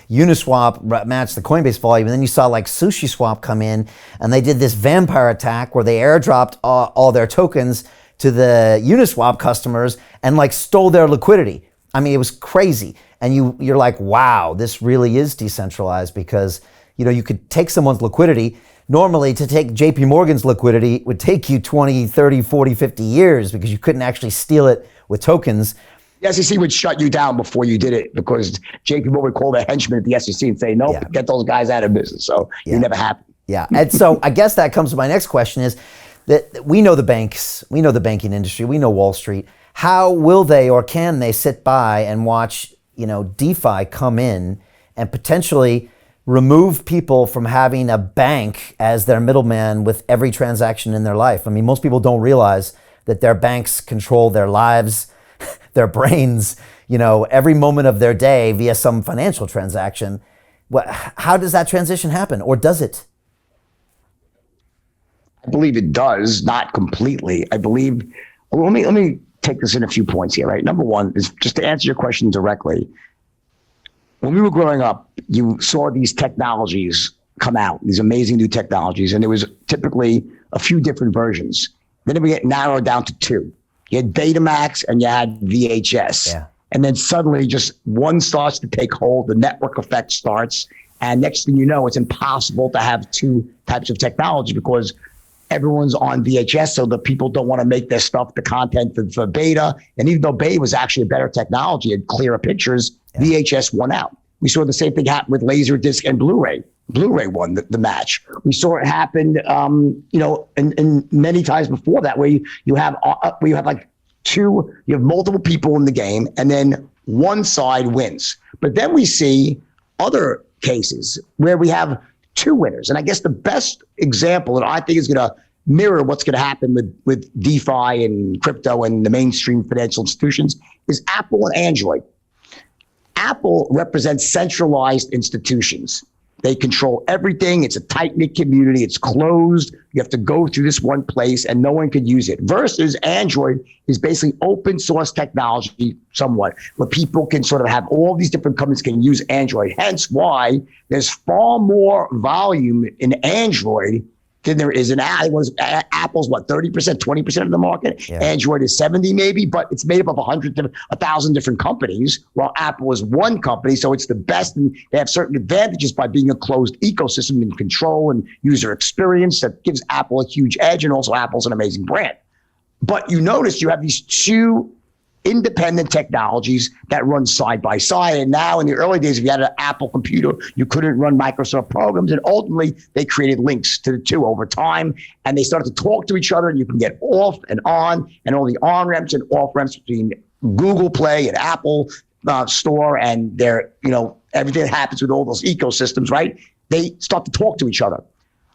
Uniswap matched the Coinbase volume, and then you saw like SushiSwap come in, and they did this vampire attack where they airdropped all their tokens to the Uniswap customers and like stole their liquidity. I mean, it was crazy. And you're like, wow, this really is decentralized, because you could take someone's liquidity. Normally, to take JP Morgan's liquidity would take you 20, 30, 40, 50 years because you couldn't actually steal it with tokens. The SEC would shut you down before you did it, because JP Morgan would call the henchmen at the SEC and say, nope, get those guys out of business. So it never happened. Yeah. And so I guess that comes to my next question is that we know the banks, we know the banking industry, we know Wall Street. How will they, or can they, sit by and watch, DeFi come in and potentially remove people from having a bank as their middleman with every transaction in their life? I mean, most people don't realize that their banks control their lives, their brains, every moment of their day via some financial transaction. How does that transition happen, or does it? I believe it does, not completely. I believe, let me take this in a few points here, right? Number one is, just to answer your question directly, when we were growing up, you saw these technologies come out, these amazing new technologies, and there was typically a few different versions. Then it would get narrowed down to two. You had Betamax and you had VHS. Yeah. And then suddenly just one starts to take hold, the network effect starts, and next thing you know, it's impossible to have two types of technology because everyone's on VHS, so the people don't want to make their stuff, the content for beta. And even though beta was actually a better technology and clearer pictures, VHS won out. We saw the same thing happen with Laserdisc and Blu-ray. Blu-ray won the match. We saw it happen, and many times before that, where you have like you have multiple people in the game, and then one side wins. But then we see other cases where we have two winners. And I guess the best example that I think is going to mirror what's going to happen with DeFi and crypto and the mainstream financial institutions is Apple and Android. Apple represents centralized institutions. They control everything. It's a tight-knit community. It's closed. You have to go through this one place and no one could use it. Versus Android is basically open source technology somewhat, where people can sort of have all these different companies can use Android. Hence why there's far more volume in Android than there is in Apple's 30%, 20% of the market. Yeah. Android is 70 maybe, but it's made up of 1,000 different companies, while Apple is one company. So it's the best, and they have certain advantages by being a closed ecosystem and control and user experience that gives Apple a huge edge. And also Apple's an amazing brand. But you notice you have these two independent technologies that run side by side. And now in the early days, if you had an Apple computer, you couldn't run Microsoft programs. And ultimately, they created links to the two over time. And they started to talk to each other, and you can get off and on, and all the on-ramps and off-ramps between Google Play and Apple Store and their, everything that happens with all those ecosystems, right? They start to talk to each other.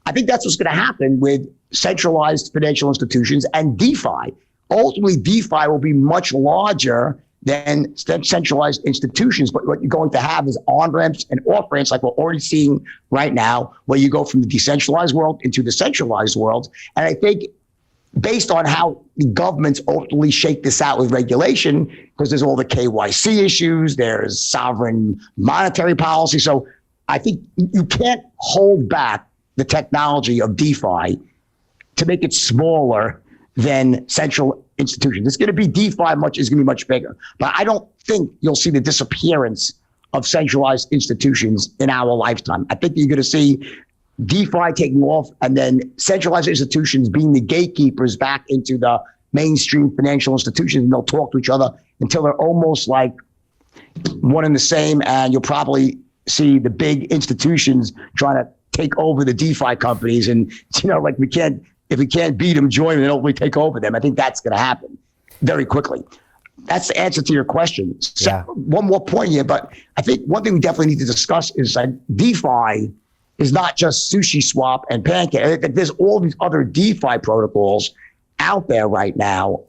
I think that's what's going to happen with centralized financial institutions and DeFi. Ultimately, DeFi will be much larger than centralized institutions. But what you're going to have is on-ramps and off-ramps, like we're already seeing right now, where you go from the decentralized world into the centralized world. And I think based on how the governments ultimately shake this out with regulation, because there's all the KYC issues, there's sovereign monetary policy. So I think you can't hold back the technology of DeFi to make it smaller than central institutions. It's going to be DeFi is going to be much bigger. But I don't think you'll see the disappearance of centralized institutions in our lifetime. I think you're going to see DeFi taking off, and then centralized institutions being the gatekeepers back into the mainstream financial institutions, and they'll talk to each other until they're almost like one and the same. And you'll probably see the big institutions trying to take over the DeFi companies, and if we can't beat them, join them, and hopefully take over them. I think that's going to happen very quickly. That's the answer to your question. So, one more point here, but I think one thing we definitely need to discuss is that DeFi is not just SushiSwap and Pancake. There's all these other DeFi protocols out there right now,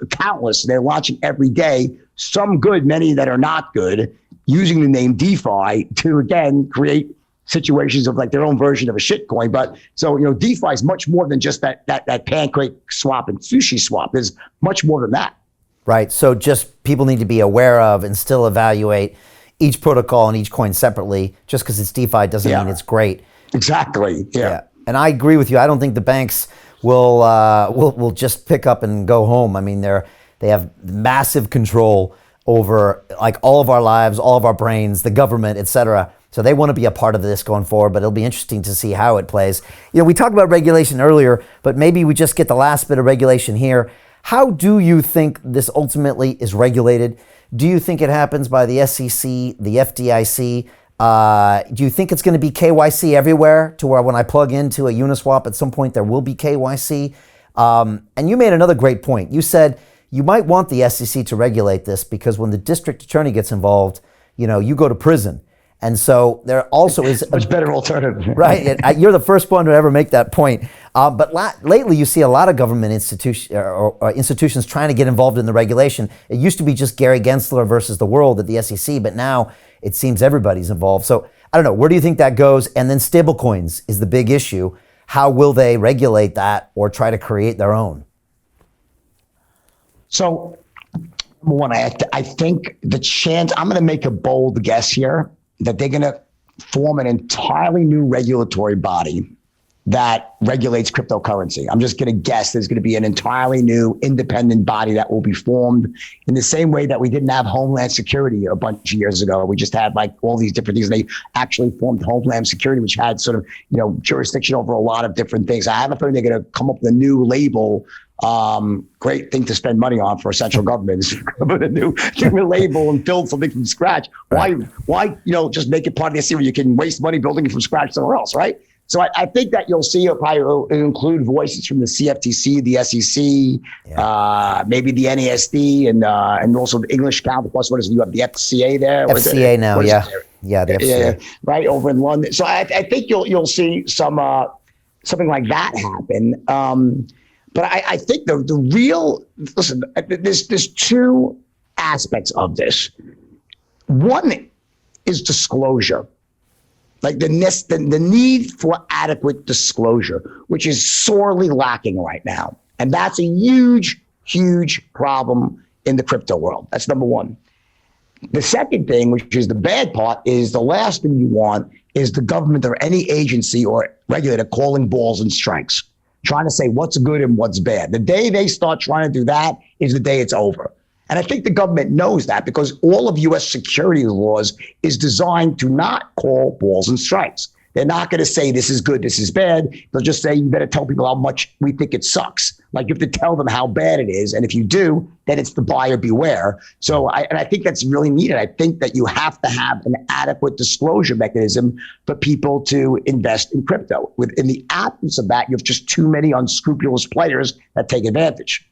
countless. They're launching every day, some good, many that are not good, using the name DeFi to, again, create situations of like their own version of a shitcoin. But so, DeFi is much more than just that Pancake swap and Sushi swap. There's much more than that. Right. So just people need to be aware of and still evaluate each protocol and each coin separately. Just because it's DeFi doesn't mean it's great. Exactly. Yeah. And I agree with you. I don't think the banks will just pick up and go home. I mean, they have massive control over like all of our lives, all of our brains, the government, et cetera. So they want to be a part of this going forward, but it'll be interesting to see how it plays. You know, we talked about regulation earlier, but maybe we just get the last bit of regulation here. How do you think this ultimately is regulated? Do you think it happens by the SEC, the FDIC? Do you think it's going to be KYC everywhere to where when I plug into a Uniswap at some point there will be KYC? And you made another great point. You said you might want the SEC to regulate this because when the district attorney gets involved, you know, you go to prison. And so there also is a much better alternative. Right. You're the first one to ever make that point. But lately you see a lot of government institutions trying to get involved in the regulation. It used to be just Gary Gensler versus the world at the SEC, but now it seems everybody's involved. So I don't know, where do you think that goes? And then stablecoins is the big issue. How will they regulate that or try to create their own? So, number one, I think the chance, I'm going to make a bold guess here, that they're going to form an entirely new regulatory body that regulates cryptocurrency. I'm just going to guess there's going to be an entirely new independent body that will be formed in the same way that we didn't have Homeland Security a bunch of years ago. We just had like all these different things. They actually formed Homeland Security, which had sort of, you know, jurisdiction over a lot of different things. I have a feeling they're going to come up with a new label. Great thing to spend money on for a central government is with a new label and build something from scratch. Why, you know, just make it part of the SEC where you can waste money building it from scratch somewhere else, right? So I think that you'll see it'll include voices from the CFTC, the SEC, maybe the NASD, and also the English counterparts. What is it? You have the FCA there. FCA now, yeah, the FCA. Right over in London. So I think you'll see some something like that happen. But I think the real, listen, there's two aspects of this. One is disclosure, like the need for adequate disclosure, which is sorely lacking right now. And that's a huge, huge problem in the crypto world. That's number one. The second thing, which is the bad part, is the last thing you want is the government or any agency or regulator calling balls and strikes, trying to say what's good and what's bad. The day they start trying to do that is the day it's over. And I think the government knows that because all of U.S. securities laws is designed to not call balls and strikes. They're not going to say this is good, this is bad. They'll just say, you better tell people how much we think it sucks. Like you have to tell them how bad it is. And if you do, then it's the buyer beware. So I think that's really needed. I think that you have to have an adequate disclosure mechanism for people to invest in crypto. In the absence of that, you have just too many unscrupulous players that take advantage.